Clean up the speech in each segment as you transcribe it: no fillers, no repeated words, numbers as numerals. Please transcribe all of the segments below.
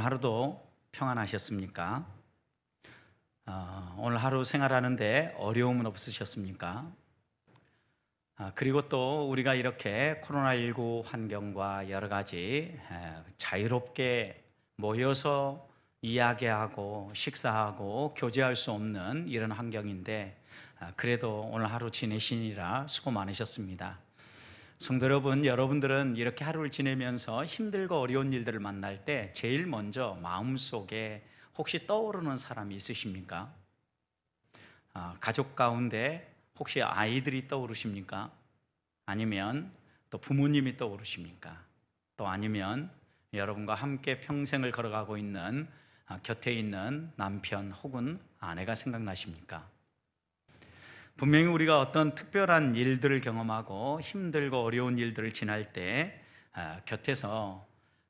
오늘 하루도 평안하셨습니까? 오늘 하루 생활하는데 어려움은 없으셨습니까? 그리고 또 우리가 이렇게 코로나19 환경과 여러 가지 자유롭게 모여서 이야기하고 식사하고 교제할 수 없는 이런 환경인데 그래도 오늘 하루 지내시느라 수고 많으셨습니다. 성도 여러분, 여러분들은 이렇게 하루를 지내면서 힘들고 어려운 일들을 만날 때 제일 먼저 마음속에 혹시 떠오르는 사람이 있으십니까? 가족 가운데 혹시 아이들이 떠오르십니까? 아니면 또 부모님이 떠오르십니까? 또 아니면 여러분과 함께 평생을 걸어가고 있는 곁에 있는 남편 혹은 아내가 생각나십니까? 분명히 우리가 어떤 특별한 일들을 경험하고 힘들고 어려운 일들을 지날 때 곁에서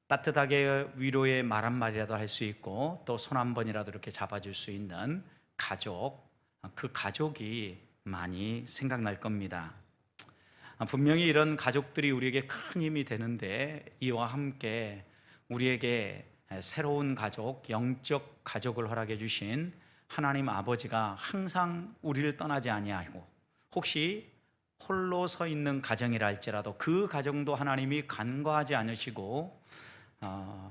따뜻하게 위로의 말 한마디라도 할 수 있고 또 손 한 번이라도 이렇게 잡아줄 수 있는 가족, 그 가족이 많이 생각날 겁니다. 분명히 이런 가족들이 우리에게 큰 힘이 되는데 이와 함께 우리에게 새로운 가족, 영적 가족을 허락해 주신 하나님 아버지가 항상 우리를 떠나지 아니하고 혹시 홀로 서 있는 가정이라 할지라도 그 가정도 하나님이 간과하지 않으시고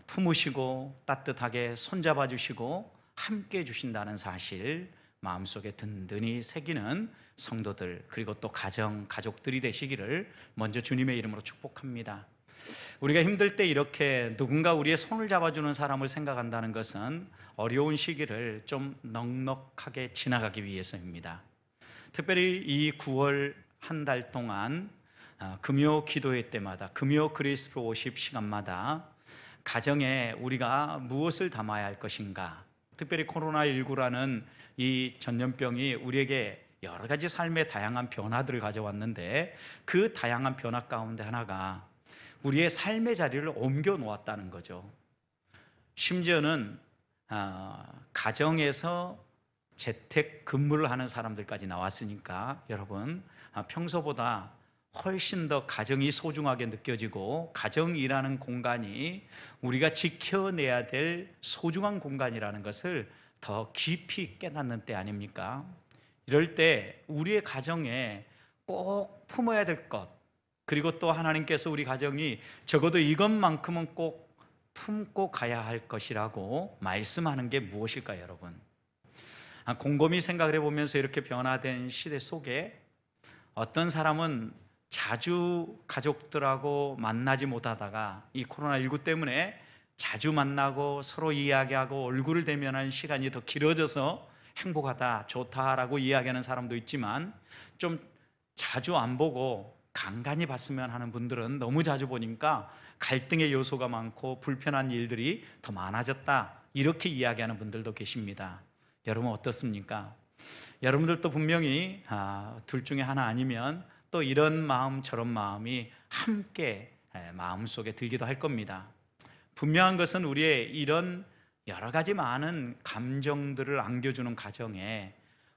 품으시고 따뜻하게 손잡아 주시고 함께 주신다는 사실 마음속에 든든히 새기는 성도들 그리고 또 가족들이 되시기를 먼저 주님의 이름으로 축복합니다. 우리가 힘들 때 이렇게 누군가 우리의 손을 잡아주는 사람을 생각한다는 것은 어려운 시기를 좀 넉넉하게 지나가기 위해서입니다. 특별히 이 9월 한 달 동안 금요 기도회 때마다 금요 그레이스 워십 시간마다 가정에 우리가 무엇을 담아야 할 것인가, 특별히 코로나19라는 이 전염병이 우리에게 여러 가지 삶의 다양한 변화들을 가져왔는데 그 다양한 변화 가운데 하나가 우리의 삶의 자리를 옮겨 놓았다는 거죠. 심지어는 가정에서 재택 근무를 하는 사람들까지 나왔으니까 여러분 평소보다 훨씬 더 가정이 소중하게 느껴지고 가정이라는 공간이 우리가 지켜내야 될 소중한 공간이라는 것을 더 깊이 깨닫는 때 아닙니까? 이럴 때 우리의 가정에 꼭 품어야 될 것, 그리고 또 하나님께서 우리 가정이 적어도 이것만큼은 꼭 품고 가야 할 것이라고 말씀하는 게 무엇일까요, 여러분? 곰곰이 생각을 해보면서 이렇게 변화된 시대 속에 어떤 사람은 자주 가족들하고 만나지 못하다가 이 코로나19 때문에 자주 만나고 서로 이야기하고 얼굴을 대면하는 시간이 더 길어져서 행복하다, 좋다라고 이야기하는 사람도 있지만 좀 자주 안 보고 간간히 봤으면 하는 분들은 너무 자주 보니까 갈등의 요소가 많고 불편한 일들이 더 많아졌다, 이렇게 이야기하는 분들도 계십니다. 여러분 어떻습니까? 여러분들도 분명히 둘 중에 하나 아니면 또 이런 마음 저런 마음이 함께 마음속에 들기도 할 겁니다. 분명한 것은 우리의 이런 여러 가지 많은 감정들을 안겨주는 가정에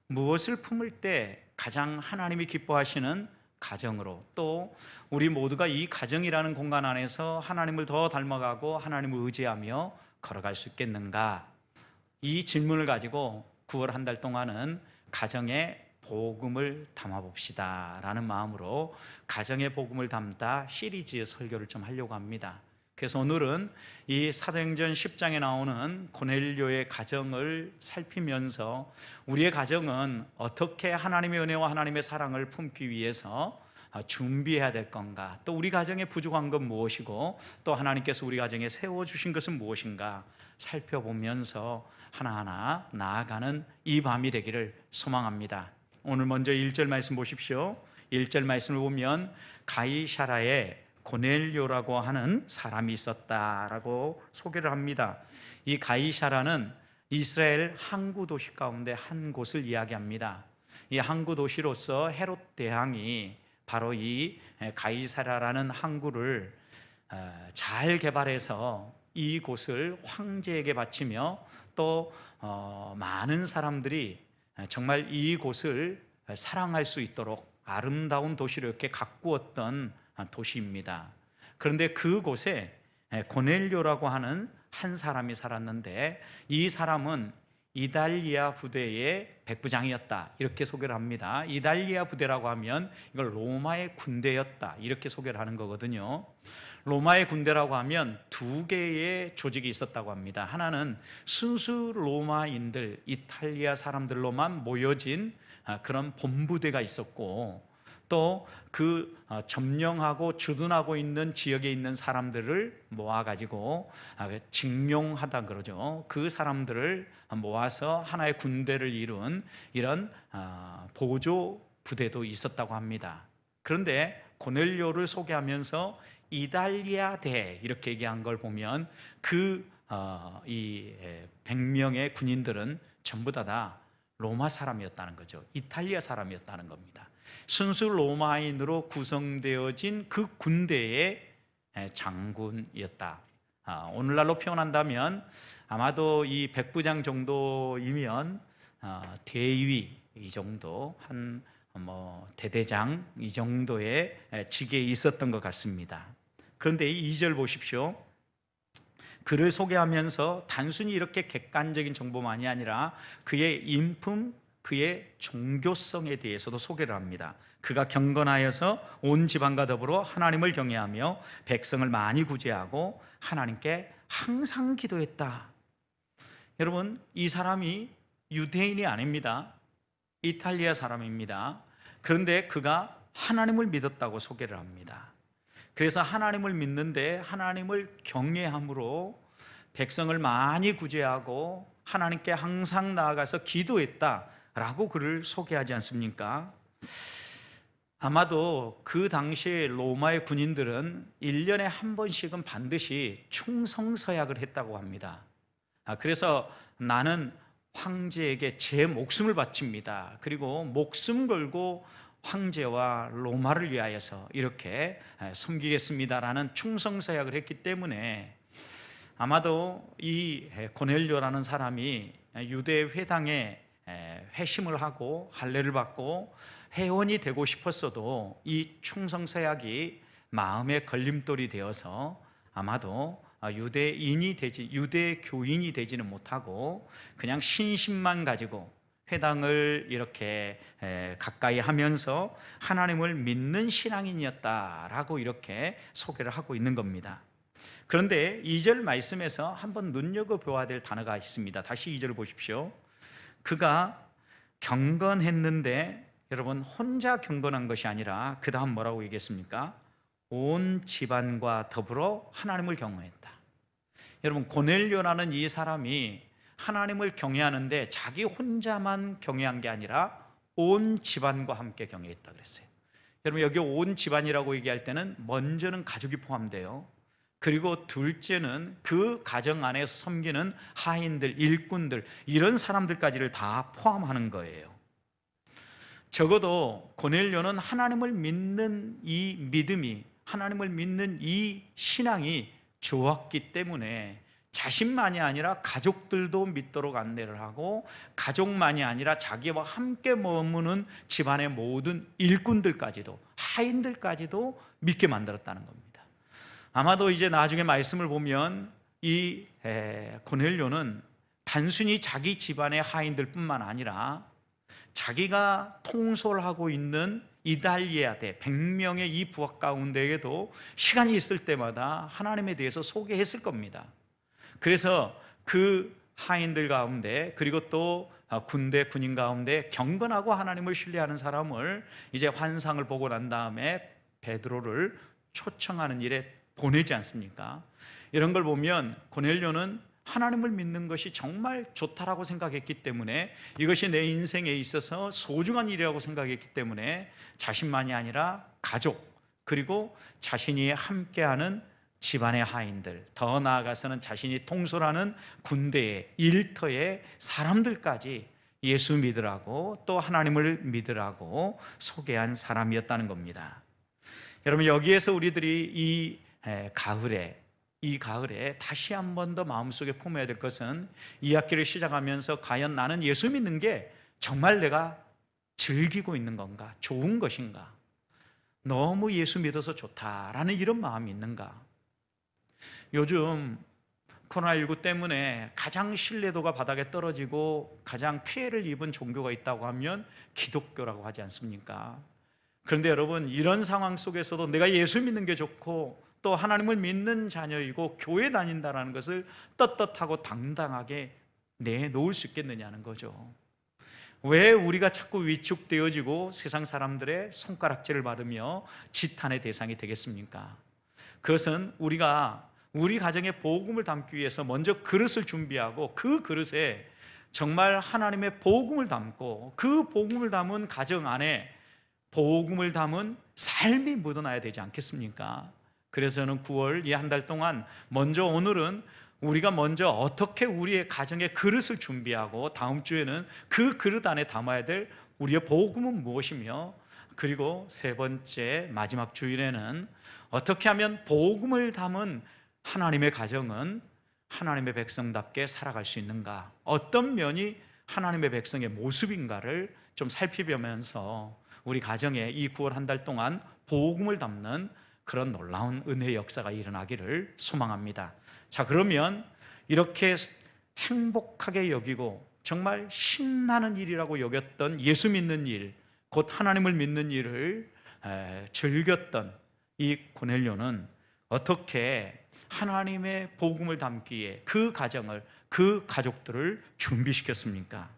무엇을 품을 때 가장 하나님이 기뻐하시는 가정으로, 또 우리 모두가 이 가정이라는 공간 안에서 하나님을 더 닮아가고 하나님을 의지하며 걸어갈 수 있겠는가, 이 질문을 가지고 9월 한 달 동안은 가정에 복음을 담아봅시다 라는 마음으로 가정의 복음을 담다 시리즈의 설교를 좀 하려고 합니다. 그래서 오늘은 이 사도행전 10장에 나오는 고넬료의 가정을 살피면서 우리의 가정은 어떻게 하나님의 은혜와 하나님의 사랑을 품기 위해서 준비해야 될 건가, 또 우리 가정에 부족한 건 무엇이고 또 하나님께서 우리 가정에 세워주신 것은 무엇인가 살펴보면서 하나하나 나아가는 이 밤이 되기를 소망합니다. 오늘 먼저 1절 말씀 보십시오. 1절 말씀을 보면 가이사라에 고넬료라고 하는 사람이 있었다라고 소개를 합니다. 이 가이사라는 이스라엘 항구 도시 가운데 한 곳을 이야기합니다. 이 항구 도시로서 헤롯 대왕이 바로 이 가이사라라는 항구를 잘 개발해서 이곳을 황제에게 바치며 또 많은 사람들이 정말 이곳을 사랑할 수 있도록 아름다운 도시를 이렇게 가꾸었던 도시입니다. 그런데 그곳에 고넬료라고 하는 한 사람이 살았는데 이 사람은 이달리아 부대의 백부장이었다, 이렇게 소개를 합니다. 이달리아 부대라고 하면 이걸 로마의 군대였다, 이렇게 소개를 하는 거거든요. 로마의 군대라고 하면 두 개의 조직이 있었다고 합니다. 하나는 순수 로마인들, 이탈리아 사람들로만 모여진 그런 본부대가 있었고, 또 그 점령하고 주둔하고 있는 지역에 있는 사람들을 모아가지고 직용하다 그러죠. 그 사람들을 모아서 하나의 군대를 이룬 이런 보조 부대도 있었다고 합니다. 그런데 고넬료를 소개하면서 이달리아대 이렇게 얘기한 걸 보면 이 100명의 군인들은 전부 다 로마 사람이었다는 거죠. 이탈리아 사람이었다는 겁니다. 순수 로마인으로 구성되어진 그 군대의 장군이었다. 오늘날로 표현한다면 아마도 이 백부장 정도이면 대위 이 정도, 한 대대장 이 정도의 직에 있었던 것 같습니다. 그런데 이 2절 보십시오. 그를 소개하면서 단순히 이렇게 객관적인 정보만이 아니라 그의 인품, 그의 종교성에 대해서도 소개를 합니다. 그가 경건하여서 온 집안과 더불어 하나님을 경외하며 백성을 많이 구제하고 하나님께 항상 기도했다. 여러분, 이 사람이 유대인이 아닙니다. 이탈리아 사람입니다. 그런데 그가 하나님을 믿었다고 소개를 합니다. 그래서 하나님을 믿는데 하나님을 경외함으로 백성을 많이 구제하고 하나님께 항상 나아가서 기도했다라고 그를 소개하지 않습니까? 아마도 그 당시 로마의 군인들은 1년에 한 번씩은 반드시 충성서약을 했다고 합니다. 그래서 나는 황제에게 제 목숨을 바칩니다. 그리고 목숨 걸고 황제와 로마를 위하여서 이렇게 섬기겠습니다라는 충성서약을 했기 때문에 아마도 이 고넬료라는 사람이 유대 회당에 회심을 하고 할례를 받고 회원이 되고 싶었어도 이 충성서약이 마음의 걸림돌이 되어서 아마도 유대 교인이 되지는 못하고 그냥 신심만 가지고 회당을 이렇게 가까이 하면서 하나님을 믿는 신앙인이었다라고 이렇게 소개를 하고 있는 겁니다. 그런데 2절 말씀에서 한번 눈여겨보아야 될 단어가 있습니다. 다시 2절을 보십시오. 그가 경건했는데, 여러분, 혼자 경건한 것이 아니라 그 다음 뭐라고 얘기했습니까? 온 집안과 더불어 하나님을 경외했다. 여러분, 고넬료라는 이 사람이 하나님을 경외하는데 자기 혼자만 경외한 게 아니라 온 집안과 함께 경외했다 그랬어요. 여러분, 여기 온 집안이라고 얘기할 때는 먼저는 가족이 포함돼요. 그리고 둘째는 그 가정 안에서 섬기는 하인들, 일꾼들, 이런 사람들까지를 다 포함하는 거예요. 적어도 고넬료는 하나님을 믿는 이 믿음이, 하나님을 믿는 이 신앙이 좋았기 때문에 자신만이 아니라 가족들도 믿도록 안내를 하고, 가족만이 아니라 자기와 함께 머무는 집안의 모든 일꾼들까지도, 하인들까지도 믿게 만들었다는 겁니다. 아마도 이제 나중에 말씀을 보면 이 고넬료는 단순히 자기 집안의 하인들뿐만 아니라 자기가 통솔하고 있는 이달리아대 100명의 이 부하 가운데에도 시간이 있을 때마다 하나님에 대해서 소개했을 겁니다. 그래서 그 하인들 가운데, 그리고 또 군인 가운데 경건하고 하나님을 신뢰하는 사람을 이제 환상을 보고 난 다음에 베드로를 초청하는 일에 보내지 않습니까? 이런 걸 보면 고넬료는 하나님을 믿는 것이 정말 좋다라고 생각했기 때문에, 이것이 내 인생에 있어서 소중한 일이라고 생각했기 때문에 자신만이 아니라 가족, 그리고 자신이 함께하는 집안의 하인들, 더 나아가서는 자신이 통솔하는 군대의 일터의 사람들까지 예수 믿으라고, 또 하나님을 믿으라고 소개한 사람이었다는 겁니다. 여러분, 여기에서 우리들이 이 가을에 다시 한 번 더 마음속에 품어야 될 것은, 이 학기를 시작하면서 과연 나는 예수 믿는 게 정말 내가 즐기고 있는 건가? 좋은 것인가? 너무 예수 믿어서 좋다라는 이런 마음이 있는가? 요즘 코로나19 때문에 가장 신뢰도가 바닥에 떨어지고 가장 피해를 입은 종교가 있다고 하면 기독교라고 하지 않습니까? 그런데 여러분, 이런 상황 속에서도 내가 예수 믿는 게 좋고 또 하나님을 믿는 자녀이고 교회 다닌다는 것을 떳떳하고 당당하게 내놓을 수 있겠느냐는 거죠. 왜 우리가 자꾸 위축되어지고 세상 사람들의 손가락질을 받으며 지탄의 대상이 되겠습니까? 그것은 우리가 우리 가정에 복음을 담기 위해서 먼저 그릇을 준비하고 그 그릇에 정말 하나님의 복음을 담고 그 복음을 담은 가정 안에 복음을 담은 삶이 묻어나야 되지 않겠습니까? 그래서 저는 9월 이 한 달 동안 먼저 오늘은 우리가 먼저 어떻게 우리의 가정의 그릇을 준비하고 다음 주에는 그 그릇 안에 담아야 될 우리의 복음은 무엇이며, 그리고 세 번째 마지막 주일에는 어떻게 하면 복음을 담은 하나님의 가정은 하나님의 백성답게 살아갈 수 있는가, 어떤 면이 하나님의 백성의 모습인가를 좀 살펴보면서 우리 가정에 이 9월 한 달 동안 복음을 담는 그런 놀라운 은혜의 역사가 일어나기를 소망합니다. 자, 그러면 이렇게 행복하게 여기고 정말 신나는 일이라고 여겼던 예수 믿는 일, 곧 하나님을 믿는 일을 즐겼던 이 고넬료는 어떻게 하나님의 복음을 담기에 그 가정을, 그 가족들을 준비시켰습니까?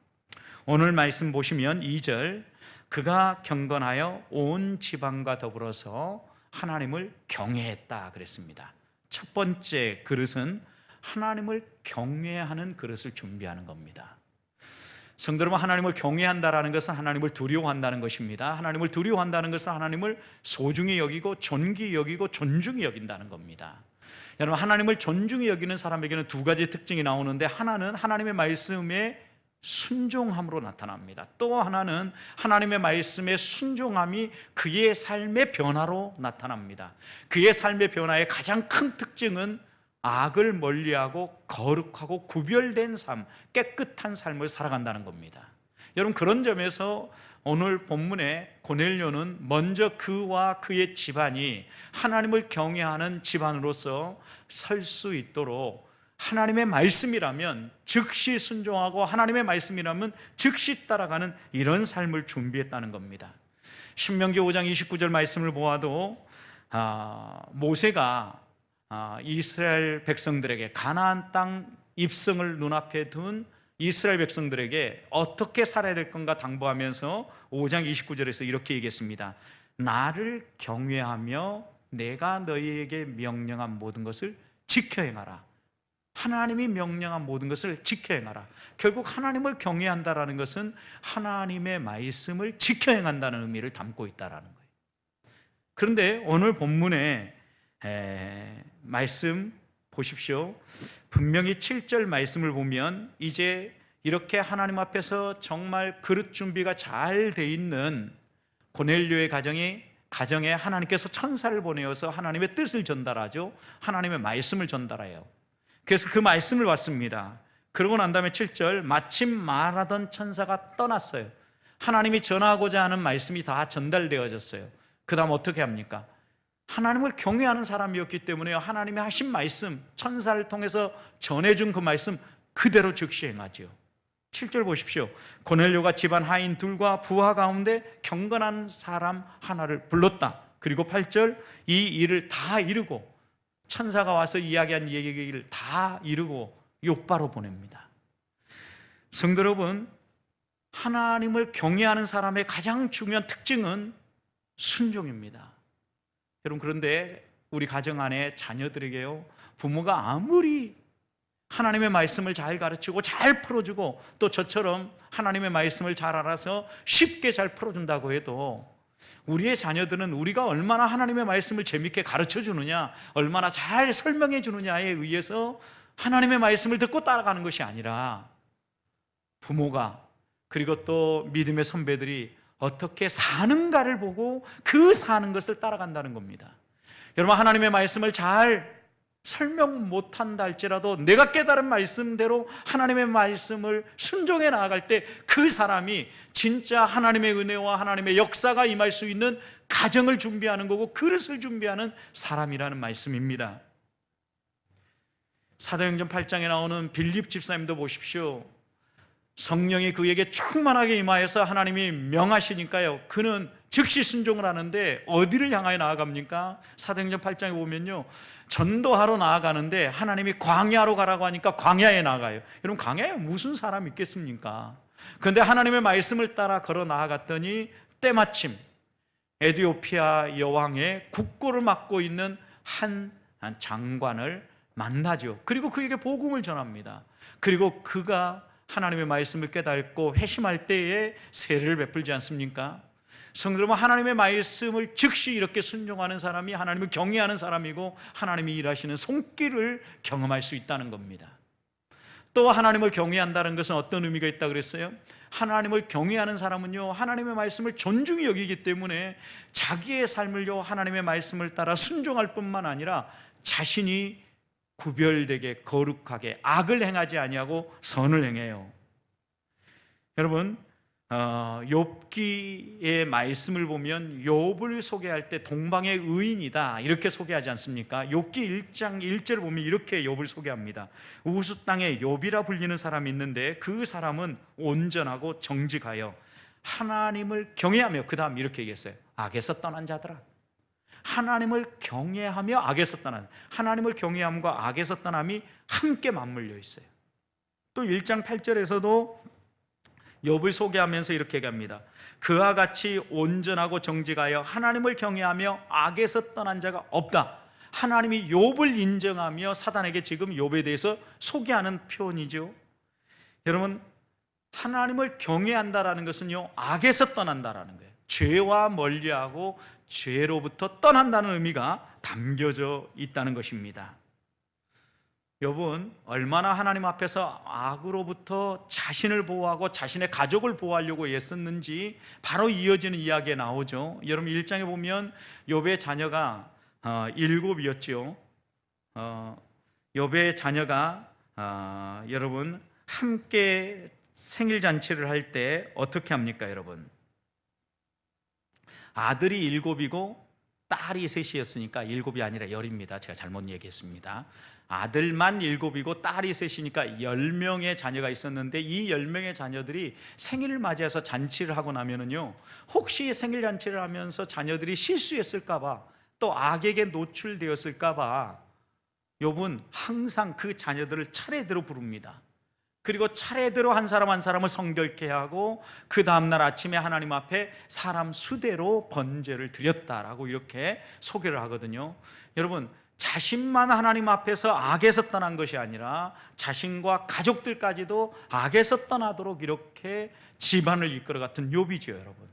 오늘 말씀 보시면 2절, 그가 경건하여 온 지방과 더불어서 하나님을 경외했다 그랬습니다. 첫 번째 그릇은 하나님을 경외하는 그릇을 준비하는 겁니다. 성도 여러분, 하나님을 경외한다라는 것은 하나님을 두려워한다는 것입니다. 하나님을 두려워한다는 것은 하나님을 소중히 여기고 존귀히 여기고 존중히 여긴다는 겁니다. 여러분, 하나님을 존중히 여기는 사람에게는 두 가지 특징이 나오는데, 하나는 하나님의 말씀에 순종함으로 나타납니다. 또 하나는 하나님의 말씀의 순종함이 그의 삶의 변화로 나타납니다. 그의 삶의 변화의 가장 큰 특징은 악을 멀리하고 거룩하고 구별된 삶, 깨끗한 삶을 살아간다는 겁니다. 여러분, 그런 점에서 오늘 본문의 고넬료는 먼저 그와 그의 집안이 하나님을 경외하는 집안으로서 설 수 있도록 하나님의 말씀이라면 즉시 순종하고 하나님의 말씀이라면 즉시 따라가는 이런 삶을 준비했다는 겁니다. 신명기 5장 29절 말씀을 보아도 모세가 이스라엘 백성들에게 가나안 땅 입성을 눈앞에 둔 이스라엘 백성들에게 어떻게 살아야 될 건가 당부하면서 5장 29절에서 이렇게 얘기했습니다. 나를 경외하며 내가 너희에게 명령한 모든 것을 지켜 행하라. 하나님이 명령한 모든 것을 지켜 행하라. 결국 하나님을 경외한다라는 것은 하나님의 말씀을 지켜 행한다는 의미를 담고 있다라는 거예요. 그런데 오늘 본문의 말씀 보십시오. 분명히 7절 말씀을 보면 이제 이렇게 하나님 앞에서 정말 그릇 준비가 잘 돼 있는 고넬료의 가정에 하나님께서 천사를 보내어서 하나님의 뜻을 전달하죠. 하나님의 말씀을 전달해요. 그래서 그 말씀을 받습니다. 그러고 난 다음에 7절, 마침 말하던 천사가 떠났어요. 하나님이 전하고자 하는 말씀이 다 전달되어졌어요. 그 다음 어떻게 합니까? 하나님을 경외하는 사람이었기 때문에 하나님이 하신 말씀, 천사를 통해서 전해준 그 말씀 그대로 즉시 행하죠. 7절 보십시오. 고넬료가 집안 하인 둘과 부하 가운데 경건한 사람 하나를 불렀다. 그리고 8절, 이 일을 다 이루고 천사가 와서 이야기한 얘기를 다 이루고 욥바로 보냅니다. 성도 여러분, 하나님을 경외하는 사람의 가장 중요한 특징은 순종입니다. 여러분, 그런데 우리 가정 안에 자녀들에게요, 부모가 아무리 하나님의 말씀을 잘 가르치고 잘 풀어주고 또 저처럼 하나님의 말씀을 잘 알아서 쉽게 잘 풀어준다고 해도 우리의 자녀들은 우리가 얼마나 하나님의 말씀을 재밌게 가르쳐 주느냐, 얼마나 잘 설명해 주느냐에 의해서 하나님의 말씀을 듣고 따라가는 것이 아니라 부모가, 그리고 또 믿음의 선배들이 어떻게 사는가를 보고 그 사는 것을 따라간다는 겁니다. 여러분, 하나님의 말씀을 잘 설명 못한다 할지라도 내가 깨달은 말씀대로 하나님의 말씀을 순종해 나아갈 때 그 사람이 진짜 하나님의 은혜와 하나님의 역사가 임할 수 있는 가정을 준비하는 거고 그릇을 준비하는 사람이라는 말씀입니다. 사도행전 8장에 나오는 빌립 집사님도 보십시오. 성령이 그에게 충만하게 임하여서 하나님이 명하시니까요, 그는 즉시 순종을 하는데 어디를 향하여 나아갑니까? 사도행전 8장에 보면요, 전도하러 나아가는데 하나님이 광야로 가라고 하니까 광야에 나가요. 여러분, 광야에 무슨 사람이 있겠습니까? 그런데 하나님의 말씀을 따라 걸어 나아갔더니 때마침 에티오피아 여왕의 국고를 맡고 있는 한 장관을 만나죠. 그리고 그에게 복음을 전합니다. 그리고 그가 하나님의 말씀을 깨닫고 회심할 때에 세례를 베풀지 않습니까? 성도 여러분, 하나님의 말씀을 즉시 이렇게 순종하는 사람이 하나님을 경외하는 사람이고 하나님이 일하시는 손길을 경험할 수 있다는 겁니다. 또 하나님을 경외한다는 것은 어떤 의미가 있다 그랬어요? 하나님을 경외하는 사람은요, 하나님의 말씀을 존중히 여기기 때문에 자기의 삶을요, 하나님의 말씀을 따라 순종할 뿐만 아니라 자신이 구별되게 거룩하게 악을 행하지 아니하고 선을 행해요. 여러분, 욥기의 말씀을 보면 욥을 소개할 때 동방의 의인이다 이렇게 소개하지 않습니까? 욥기 1장 1절을 보면 이렇게 욥을 소개합니다. 우수 땅에 욥이라 불리는 사람이 있는데 그 사람은 온전하고 정직하여 하나님을 경외하며, 그 다음 이렇게 얘기했어요. 악에서 떠난 자들아. 하나님을 경외하며 악에서 떠난, 하나님을 경외함과 악에서 떠남이 함께 맞물려 있어요. 또 1장 8절에서도 욥을 소개하면서 이렇게 얘기합니다. 그와 같이 온전하고 정직하여 하나님을 경외하며 악에서 떠난 자가 없다. 하나님이 욥을 인정하며 사단에게 지금 욥에 대해서 소개하는 표현이죠. 여러분, 하나님을 경외한다라는 것은요, 악에서 떠난다라는 거예요. 죄와 멀리하고 죄로부터 떠난다는 의미가 담겨져 있다는 것입니다. 욥은 얼마나 하나님 앞에서 악으로부터 자신을 보호하고 자신의 가족을 보호하려고 애썼는지 바로 이어지는 이야기에 나오죠. 여러분, 1장에 보면 욥의 자녀가 7이었죠. 욥의 자녀가 여러분 함께 생일 잔치를 할 때 어떻게 합니까, 여러분? 아들이 7이고 딸이 3이었으니까 7이 아니라 10입니다. 제가 잘못 얘기했습니다. 아들만 7이고 딸이 3이니까 10명의 자녀가 있었는데 이 10명의 자녀들이 생일을 맞이해서 잔치를 하고 나면은요, 혹시 생일 잔치를 하면서 자녀들이 실수했을까봐, 또 악에게 노출되었을까봐 욥은 항상 그 자녀들을 차례대로 부릅니다. 그리고 차례대로 한 사람 한 사람을 성결케 하고 그 다음날 아침에 하나님 앞에 사람 수대로 번제를 드렸다라고 이렇게 소개를 하거든요. 여러분, 자신만 하나님 앞에서 악에서 떠난 것이 아니라 자신과 가족들까지도 악에서 떠나도록 이렇게 집안을 이끌어갔던 욥이죠, 여러분.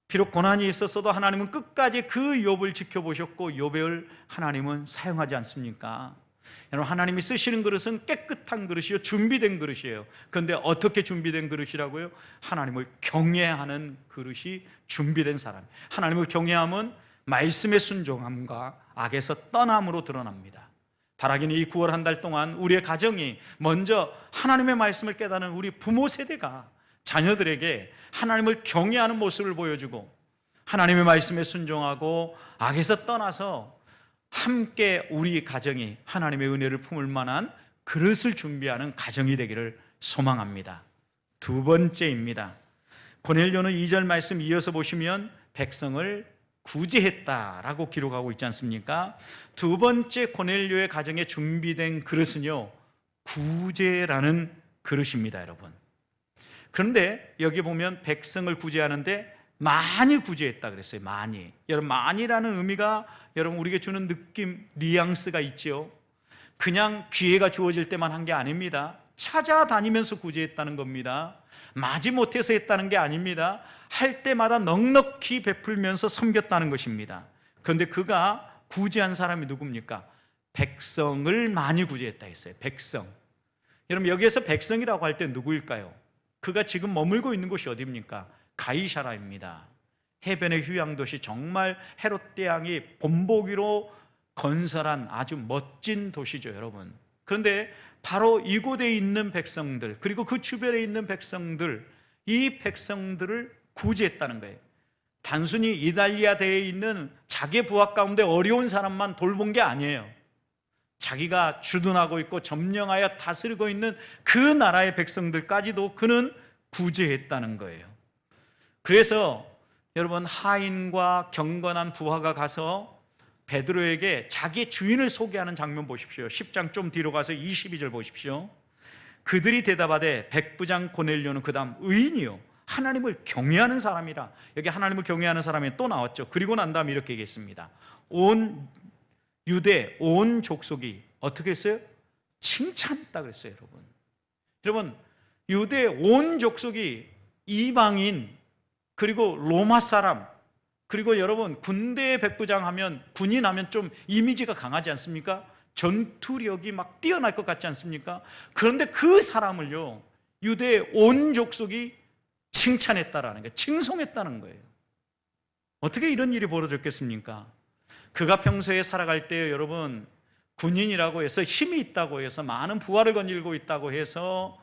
비록 고난이 있었어도 하나님은 끝까지 그 욥을 지켜보셨고 욥을 하나님은 사용하지 않습니까? 여러분, 하나님이 쓰시는 그릇은 깨끗한 그릇이요, 준비된 그릇이에요. 그런데 어떻게 준비된 그릇이라고요? 하나님을 경외하는 그릇이 준비된 사람. 하나님을 경외함은 말씀의 순종함과 악에서 떠남으로 드러납니다. 바라기는 이 9월 한 달 동안 우리의 가정이 먼저 하나님의 말씀을 깨닫는 우리 부모 세대가 자녀들에게 하나님을 경외하는 모습을 보여주고 하나님의 말씀에 순종하고 악에서 떠나서 함께 우리 가정이 하나님의 은혜를 품을 만한 그릇을 준비하는 가정이 되기를 소망합니다. 두 번째입니다. 고넬료는 2절 말씀 이어서 보시면 백성을 구제했다라고 기록하고 있지 않습니까? 두 번째 고넬료의 가정에 준비된 그릇은요, 구제라는 그릇입니다, 여러분. 그런데 여기 보면 백성을 구제하는데 많이 구제했다 그랬어요. 많이. 여러분, 많이라는 의미가 여러분 우리에게 주는 느낌, 뉘앙스가 있죠. 그냥 기회가 주어질 때만 한 게 아닙니다. 찾아다니면서 구제했다는 겁니다. 마지못해서 했다는 게 아닙니다. 할 때마다 넉넉히 베풀면서 섬겼다는 것입니다. 그런데 그가 구제한 사람이 누굽니까? 백성을 많이 구제했다 했어요. 백성. 여러분, 여기에서 백성이라고 할 때 누구일까요? 그가 지금 머물고 있는 곳이 어디입니까? 가이사라입니다. 해변의 휴양도시, 정말 헤롯 대왕이 본보기로 건설한 아주 멋진 도시죠, 여러분. 그런데 바로 이곳에 있는 백성들, 그리고 그 주변에 있는 백성들, 이 백성들을 구제했다는 거예요. 단순히 이달리아대에 있는 자기 부하 가운데 어려운 사람만 돌본 게 아니에요. 자기가 주둔하고 있고 점령하여 다스리고 있는 그 나라의 백성들까지도 그는 구제했다는 거예요. 그래서 여러분, 하인과 경건한 부하가 가서 베드로에게 자기 주인을 소개하는 장면 보십시오. 10장 좀 뒤로 가서 22절 보십시오. 그들이 대답하되 백부장 고넬료는 그 다음 의인이요 하나님을 경외하는 사람이라. 여기 하나님을 경외하는 사람이 또 나왔죠. 그리고 난 다음에 이렇게 얘기했습니다. 온 유대 온 족속이 어떻게 했어요? 칭찬했다 그랬어요. 여러분, 유대 온 족속이 이방인, 그리고 로마 사람, 그리고 여러분 군대의 백부장 하면, 군인 하면 좀 이미지가 강하지 않습니까? 전투력이 막 뛰어날 것 같지 않습니까? 그런데 그 사람을요 유대의 온 족속이 칭찬했다라는 거예요. 칭송했다는 거예요. 어떻게 이런 일이 벌어졌겠습니까? 그가 평소에 살아갈 때 여러분, 군인이라고 해서 힘이 있다고 해서 많은 부하를 거닐고 있다고 해서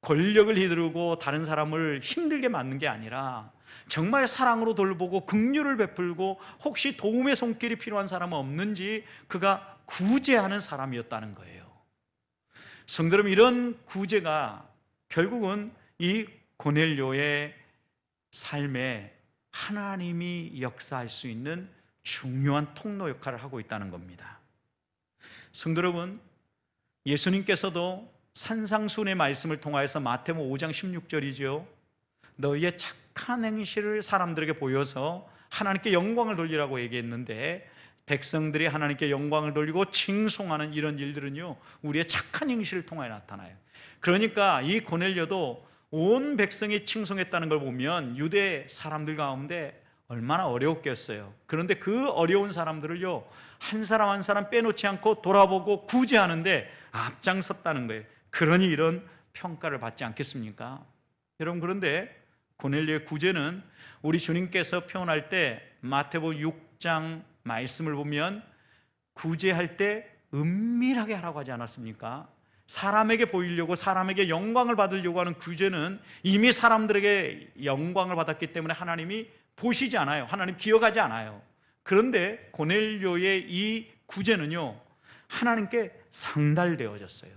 권력을 휘두르고 다른 사람을 힘들게 만든 게 아니라 정말 사랑으로 돌보고 긍휼을 베풀고 혹시 도움의 손길이 필요한 사람은 없는지 그가 구제하는 사람이었다는 거예요. 성도 여러분, 이런 구제가 결국은 이 고넬료의 삶에 하나님이 역사할 수 있는 중요한 통로 역할을 하고 있다는 겁니다. 성도 여러분, 예수님께서도 산상수훈의 말씀을 통하여서 마태복음 5장 16절이죠. 너희의 착한 행실을 사람들에게 보여서 하나님께 영광을 돌리라고 얘기했는데, 백성들이 하나님께 영광을 돌리고 칭송하는 이런 일들은요 우리의 착한 행실을 통하여 나타나요. 그러니까 이 고넬료도 온 백성이 칭송했다는 걸 보면 유대 사람들 가운데 얼마나 어려웠겠어요. 그런데 그 어려운 사람들을요 한 사람 한 사람 빼놓지 않고 돌아보고 구제하는데 앞장섰다는 거예요. 그러니 이런 평가를 받지 않겠습니까? 여러분, 그런데 고넬료의 구제는 우리 주님께서 표현할 때 마태복음 6장 말씀을 보면 구제할 때 은밀하게 하라고 하지 않았습니까? 사람에게 보이려고, 사람에게 영광을 받으려고 하는 구제는 이미 사람들에게 영광을 받았기 때문에 하나님이 보시지 않아요. 하나님 기억하지 않아요. 그런데 고넬료의 이 구제는요 하나님께 상달되어졌어요.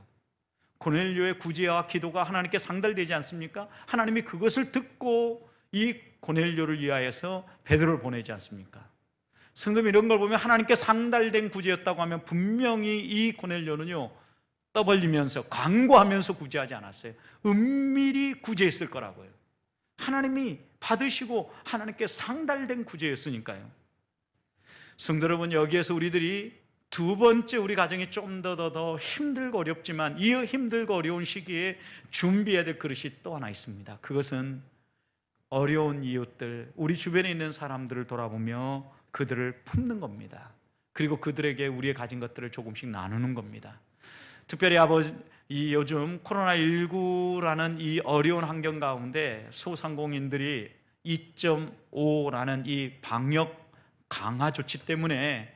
고넬료의 구제와 기도가 하나님께 상달되지 않습니까? 하나님이 그것을 듣고 이 고넬료를 위하여서 베드로를 보내지 않습니까? 성도님, 이런 걸 보면 하나님께 상달된 구제였다고 하면 분명히 이 고넬료는요 떠벌리면서 광고하면서 구제하지 않았어요. 은밀히 구제했을 거라고요. 하나님이 받으시고 하나님께 상달된 구제였으니까요. 성도 여러분, 여기에서 우리들이 두 번째, 우리 가정이 좀 더 힘들고 어렵지만 이 힘들고 어려운 시기에 준비해야 될 그릇이 또 하나 있습니다. 그것은 어려운 이웃들, 우리 주변에 있는 사람들을 돌아보며 그들을 품는 겁니다. 그리고 그들에게 우리의 가진 것들을 조금씩 나누는 겁니다. 특별히 이 요즘 코로나19라는 이 어려운 환경 가운데 소상공인들이 2.5라는 이 방역 강화 조치 때문에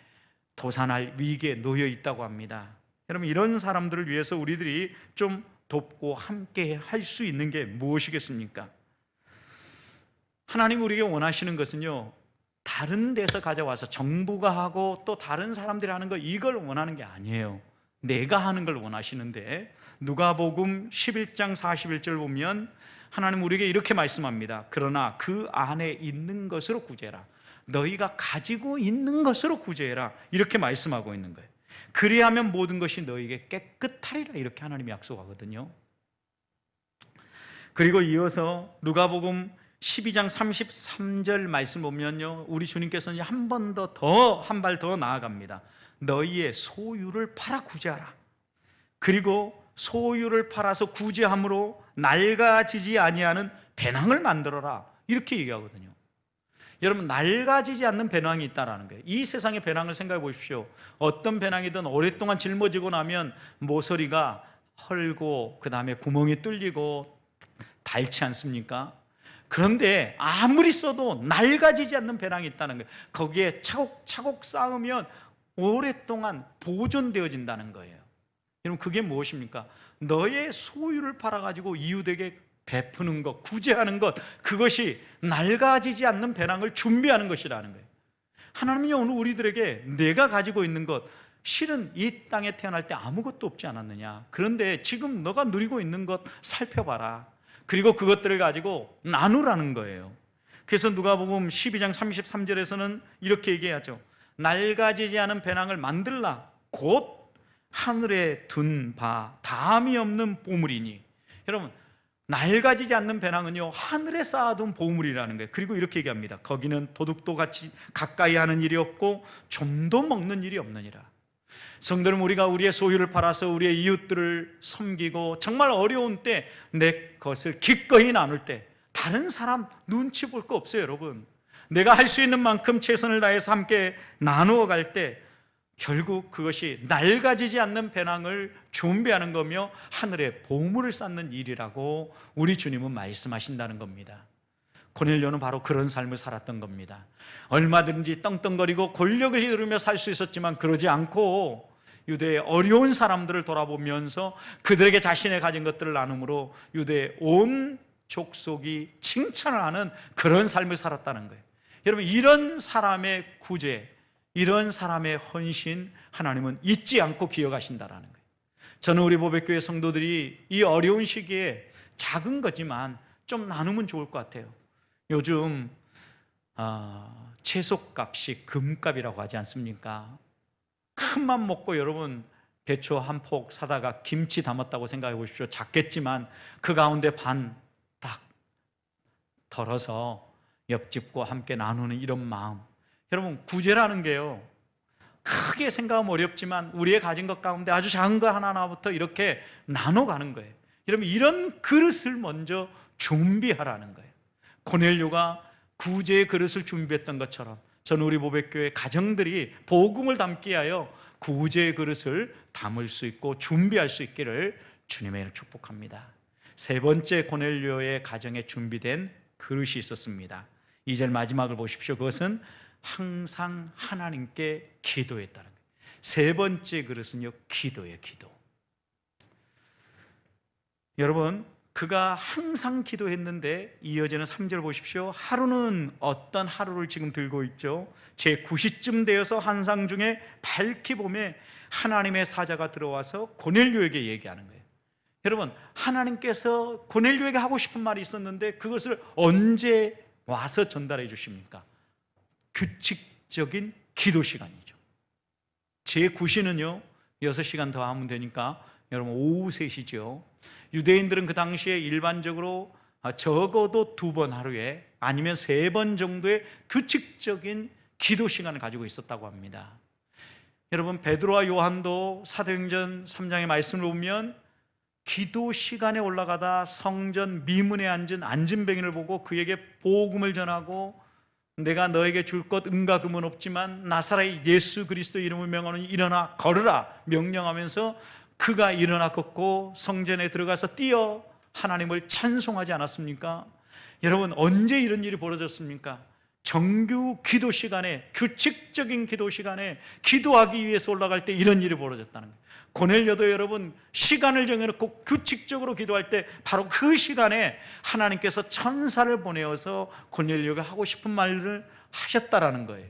도산할 위기에 놓여 있다고 합니다. 여러분, 이런 사람들을 위해서 우리들이 좀 돕고 함께 할 수 있는 게 무엇이겠습니까? 하나님 우리에게 원하시는 것은요 다른 데서 가져와서 정부가 하고 또 다른 사람들이 하는 거, 이걸 원하는 게 아니에요. 내가 하는 걸 원하시는데, 누가복음 11장 41절 보면 하나님 우리에게 이렇게 말씀합니다. 그러나 그 안에 있는 것으로 구제해라. 너희가 가지고 있는 것으로 구제해라. 이렇게 말씀하고 있는 거예요. 그리하면 모든 것이 너희에게 깨끗하리라. 이렇게 하나님이 약속하거든요. 그리고 이어서 누가복음 12장 33절 말씀 보면요 우리 주님께서는 한 번 더 한 발 더 나아갑니다. 너희의 소유를 팔아 구제하라. 그리고 소유를 팔아서 구제함으로 낡아지지 아니하는 배낭을 만들어라. 이렇게 얘기하거든요. 여러분, 낡아지지 않는 배낭이 있다라는 거예요. 이 세상의 배낭을 생각해 보십시오. 어떤 배낭이든 오랫동안 짊어지고 나면 모서리가 헐고 그 다음에 구멍이 뚫리고 닳지 않습니까? 그런데 아무리 써도 낡아지지 않는 배낭이 있다는 거예요. 거기에 차곡차곡 쌓으면 오랫동안 보존되어진다는 거예요. 여러분, 그게 무엇입니까? 너의 소유를 팔아가지고 이웃에게 베푸는 것, 구제하는 것, 그것이 낡아지지 않는 배낭을 준비하는 것이라는 거예요. 하나님이 오늘 우리들에게 내가 가지고 있는 것, 실은 이 땅에 태어날 때 아무것도 없지 않았느냐? 그런데 지금 너가 누리고 있는 것 살펴봐라. 그리고 그것들을 가지고 나누라는 거예요. 그래서 누가복음 12장 33절에서는 이렇게 얘기하죠. 낡아지지 않은 배낭을 만들라. 곧 하늘에 둔 바 다함이 없는 보물이니. 여러분, 낡아지지 않는 배낭은요, 하늘에 쌓아둔 보물이라는 거예요. 그리고 이렇게 얘기합니다. 거기는 도둑도 같이 가까이 하는 일이 없고 좀도 먹는 일이 없느니라. 성도는 우리가 우리의 소유를 팔아서 우리의 이웃들을 섬기고 정말 어려운 때 내 것을 기꺼이 나눌 때 다른 사람 눈치 볼 거 없어요. 여러분, 내가 할 수 있는 만큼 최선을 다해서 함께 나누어 갈 때 결국 그것이 낡아지지 않는 배낭을 준비하는 거며 하늘에 보물을 쌓는 일이라고 우리 주님은 말씀하신다는 겁니다. 고넬료는 바로 그런 삶을 살았던 겁니다. 얼마든지 떵떵거리고 권력을 휘두르며 살 수 있었지만 그러지 않고 유대의 어려운 사람들을 돌아보면서 그들에게 자신의 가진 것들을 나눔으로 유대의 온 족속이 칭찬을 하는 그런 삶을 살았다는 거예요. 여러분, 이런 사람의 구제, 이런 사람의 헌신 하나님은 잊지 않고 기억하신다라는 거예요. 저는 우리 보배교회 성도들이 이 어려운 시기에 작은 거지만 좀 나누면 좋을 것 같아요. 요즘 채소값이 금값이라고 하지 않습니까? 큰맘 먹고 여러분 배추 한 폭 사다가 김치 담았다고 생각해 보십시오. 작겠지만 그 가운데 반 딱 덜어서 옆집과 함께 나누는 이런 마음. 여러분, 구제라는 게요, 크게 생각하면 어렵지만 우리의 가진 것 가운데 아주 작은 거 하나하나부터 이렇게 나눠가는 거예요. 여러분, 이런 그릇을 먼저 준비하라는 거예요. 고넬료가 구제의 그릇을 준비했던 것처럼 저는 우리 보배교회 가정들이 복음을 담기 위하여 구제의 그릇을 담을 수 있고 준비할 수 있기를 주님의 이름으로 축복합니다. 세 번째 고넬료의 가정에 준비된 그릇이 있었습니다. 2절 마지막을 보십시오. 그것은 항상 하나님께 기도했다는 거예요. 세 번째 그릇은요, 기도예요. 기도. 여러분, 그가 항상 기도했는데 이어지는 3절 보십시오. 하루는 어떤 하루를 지금 들고 있죠. 제 9시쯤 되어서 한상 중에 밝히 봄에 하나님의 사자가 들어와서 고넬료에게 얘기하는 거예요. 여러분, 하나님께서 고넬료에게 하고 싶은 말이 있었는데 그것을 언제 와서 전달해 주십니까? 규칙적인 기도 시간이죠. 제 9시는요 6시간 더 하면 되니까 여러분 오후 3시죠. 유대인들은 그 당시에 일반적으로 적어도 2번 하루에 아니면 3번 정도의 규칙적인 기도 시간을 가지고 있었다고 합니다. 여러분, 베드로와 요한도 사도행전 3장의 말씀을 보면 기도 시간에 올라가다 성전 미문에 앉은 안진뱅이를 보고 그에게 복음을 전하고 내가 너에게 줄 것 은과 금은 없지만 나사렛 예수 그리스도 이름을 명하노니 일어나 걸으라 명령하면서 그가 일어나 걷고 성전에 들어가서 뛰어 하나님을 찬송하지 않았습니까? 여러분, 언제 이런 일이 벌어졌습니까? 정규 기도 시간에, 규칙적인 기도 시간에 기도하기 위해서 올라갈 때 이런 일이 벌어졌다는 거예요. 고넬료도 여러분 시간을 정해놓고 규칙적으로 기도할 때 바로 그 시간에 하나님께서 천사를 보내어서 고넬료가 하고 싶은 말을 하셨다라는 거예요.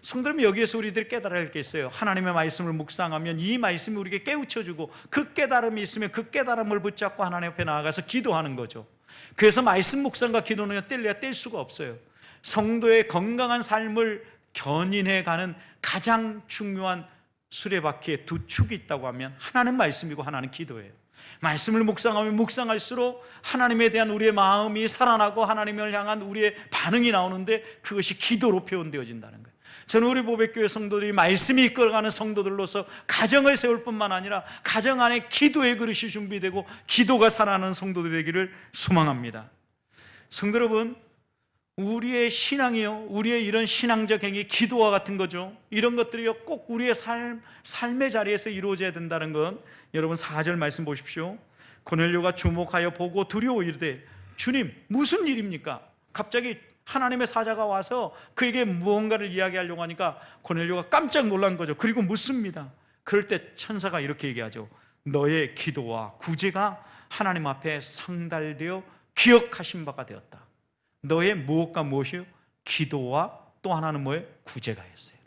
성도님, 여기에서 우리들이 깨달아야 할 게 있어요. 하나님의 말씀을 묵상하면 이 말씀이 우리에게 깨우쳐주고 그 깨달음이 있으면 그 깨달음을 붙잡고 하나님 앞에 나아가서 기도하는 거죠. 그래서 말씀 묵상과 기도는 뗄래야 뗄 수가 없어요. 성도의 건강한 삶을 견인해가는 가장 중요한 수레바퀴에 두 축이 있다고 하면 하나는 말씀이고 하나는 기도예요. 말씀을 묵상하면 묵상할수록 하나님에 대한 우리의 마음이 살아나고 하나님을 향한 우리의 반응이 나오는데 그것이 기도로 표현되어진다는 거예요. 저는 우리 보배교회 성도들이 말씀이 이끌어가는 성도들로서 가정을 세울 뿐만 아니라 가정 안에 기도의 그릇이 준비되고 기도가 살아나는 성도들이 되기를 소망합니다. 성도 여러분, 우리의 신앙이요, 우리의 이런 신앙적 행위, 기도와 같은 거죠. 이런 것들이요 꼭 우리의 삶의 자리에서 이루어져야 된다는 건 여러분 4절 말씀 보십시오. 고넬료가 주목하여 보고 두려워 이르되 주님 무슨 일입니까? 갑자기 하나님의 사자가 와서 그에게 무언가를 이야기하려고 하니까 고넬료가 깜짝 놀란 거죠. 그리고 묻습니다. 그럴 때 천사가 이렇게 얘기하죠. 너의 기도와 구제가 하나님 앞에 상달되어 기억하신 바가 되었다. 너의 무엇과 무엇이요? 기도와 또 하나는 뭐예요? 구제가였어요.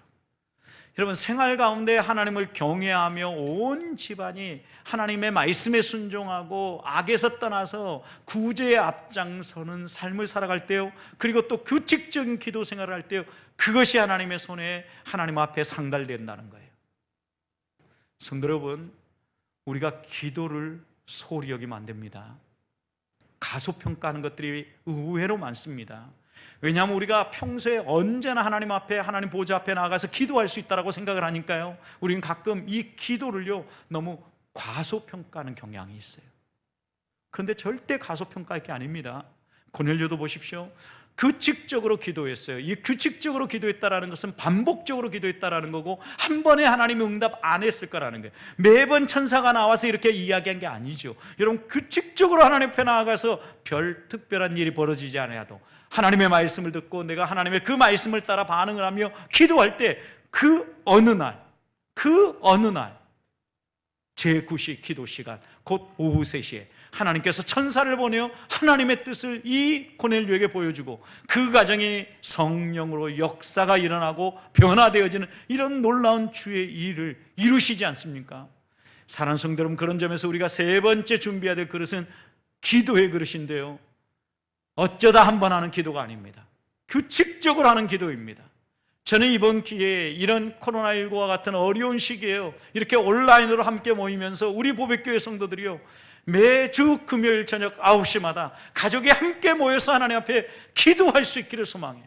여러분, 생활 가운데 하나님을 경외하며 온 집안이 하나님의 말씀에 순종하고 악에서 떠나서 구제에 앞장서는 삶을 살아갈 때요, 그리고 또 규칙적인 기도 생활을 할 때요, 그것이 하나님의 손에 하나님 앞에 상달된다는 거예요. 성도 여러분, 우리가 기도를 소홀히 여기면 안 됩니다. 가소평가하는 것들이 의외로 많습니다. 왜냐하면 우리가 평소에 언제나 하나님 앞에, 하나님 보좌 앞에 나가서 기도할 수 있다고 생각을 하니까요, 우리는 가끔 이 기도를요 너무 과소평가하는 경향이 있어요. 그런데 절대 과소평가할 게 아닙니다. 고넬료도 보십시오. 규칙적으로 기도했어요. 이 규칙적으로 기도했다라는 것은 반복적으로 기도했다라는 거고, 한 번에 하나님이 응답 안 했을 거라는 거예요. 매번 천사가 나와서 이렇게 이야기한 게 아니죠. 여러분, 규칙적으로 하나님 앞에 나아가서 별 특별한 일이 벌어지지 않아도 하나님의 말씀을 듣고 내가 하나님의 그 말씀을 따라 반응을 하며 기도할 때, 그 어느 날 제9시 기도 시간, 곧 오후 3시에 하나님께서 천사를 보내어 하나님의 뜻을 이 고넬료에게 보여주고, 그 가정이 성령으로 역사가 일어나고 변화되어지는 이런 놀라운 주의 일을 이루시지 않습니까? 사랑하는 성도 여러분, 그런 점에서 우리가 세 번째 준비해야 될 그릇은 기도의 그릇인데요, 어쩌다 한 번 하는 기도가 아닙니다. 규칙적으로 하는 기도입니다. 저는 이번 기회에 이런 코로나19와 같은 어려운 시기에요, 이렇게 온라인으로 함께 모이면서 우리 보백교회 성도들이요, 매주 금요일 저녁 9시마다 가족이 함께 모여서 하나님 앞에 기도할 수 있기를 소망해요.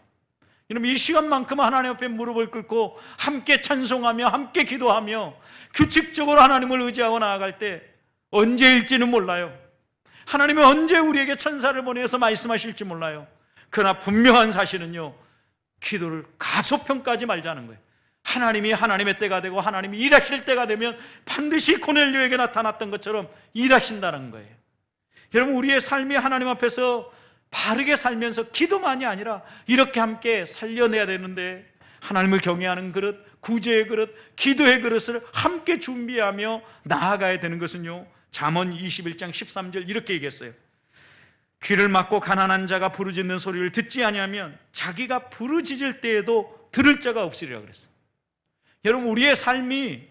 여러분, 이 시간만큼 하나님 앞에 무릎을 꿇고 함께 찬송하며 함께 기도하며 규칙적으로 하나님을 의지하고 나아갈 때 언제일지는 몰라요. 하나님이 언제 우리에게 천사를 보내서 말씀하실지 몰라요. 그러나 분명한 사실은요, 기도를 가소평가하지 말자는 거예요. 하나님이 하나님의 때가 되고 하나님이 일하실 때가 되면 반드시 고넬료에게 나타났던 것처럼 일하신다는 거예요. 여러분, 우리의 삶이 하나님 앞에서 바르게 살면서 기도만이 아니라 이렇게 함께 살려내야 되는데, 하나님을 경외하는 그릇, 구제의 그릇, 기도의 그릇을 함께 준비하며 나아가야 되는 것은요, 잠언 21장 13절 이렇게 얘기했어요. 귀를 막고 가난한 자가 부르짖는 소리를 듣지 아니하면 자기가 부르짖을 때에도 들을 자가 없으리라 그랬어요. 여러분, 우리의 삶이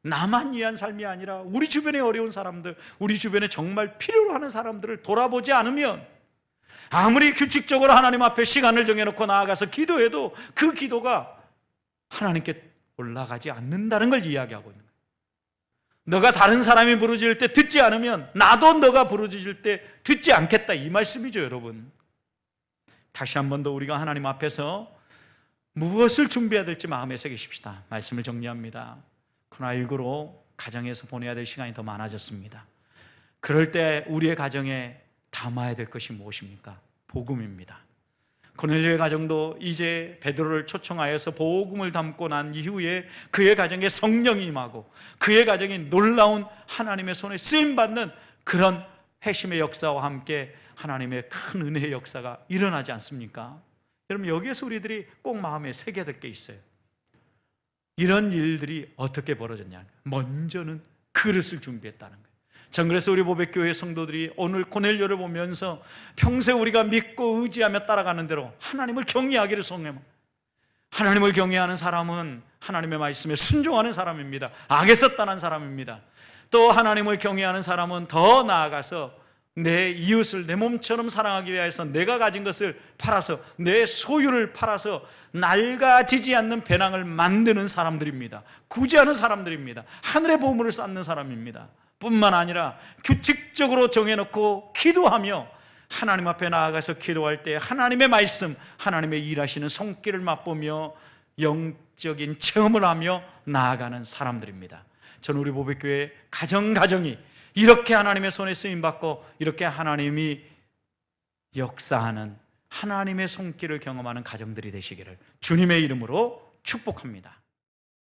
나만 위한 삶이 아니라 우리 주변에 어려운 사람들, 우리 주변에 정말 필요로 하는 사람들을 돌아보지 않으면, 아무리 규칙적으로 하나님 앞에 시간을 정해놓고 나아가서 기도해도 그 기도가 하나님께 올라가지 않는다는 걸 이야기하고 있는 거예요. 너가 다른 사람이 부르짖을 때 듣지 않으면 나도 너가 부르짖을 때 듣지 않겠다, 이 말씀이죠. 여러분, 다시 한 번 더 우리가 하나님 앞에서 무엇을 준비해야 될지 마음에 새기십시다. 말씀을 정리합니다. 코로나19로 가정에서 보내야 될 시간이 더 많아졌습니다. 그럴 때 우리의 가정에 담아야 될 것이 무엇입니까? 복음입니다. 고넬료의 가정도 이제 베드로를 초청하여서 복음을 담고 난 이후에 그의 가정에 성령이 임하고 그의 가정이 놀라운 하나님의 손에 쓰임받는 그런 회심의 역사와 함께 하나님의 큰 은혜의 역사가 일어나지 않습니까? 여러분, 여기에서 우리들이 꼭 마음에 새겨야 될 게 있어요. 이런 일들이 어떻게 벌어졌냐, 먼저는 그릇을 준비했다는 거예요. 전 그래서 우리 보백교회 성도들이 오늘 고넬료를 보면서 평생 우리가 믿고 의지하며 따라가는 대로 하나님을 경외하기를 소원해요. 하나님을 경외하는 사람은 하나님의 말씀에 순종하는 사람입니다. 악에서 떠난 사람입니다. 또 하나님을 경외하는 사람은 더 나아가서 내 이웃을 내 몸처럼 사랑하기 위해서 내가 가진 것을 팔아서, 내 소유를 팔아서 낡아지지 않는 배낭을 만드는 사람들입니다. 구제하는 사람들입니다. 하늘의 보물을 쌓는 사람입니다. 뿐만 아니라 규칙적으로 정해놓고 기도하며 하나님 앞에 나아가서 기도할 때 하나님의 말씀, 하나님의 일하시는 손길을 맛보며 영적인 체험을 하며 나아가는 사람들입니다. 저는 우리 보백교회 가정이 이렇게 하나님의 손에 쓰임받고 이렇게 하나님이 역사하는 하나님의 손길을 경험하는 가정들이 되시기를 주님의 이름으로 축복합니다.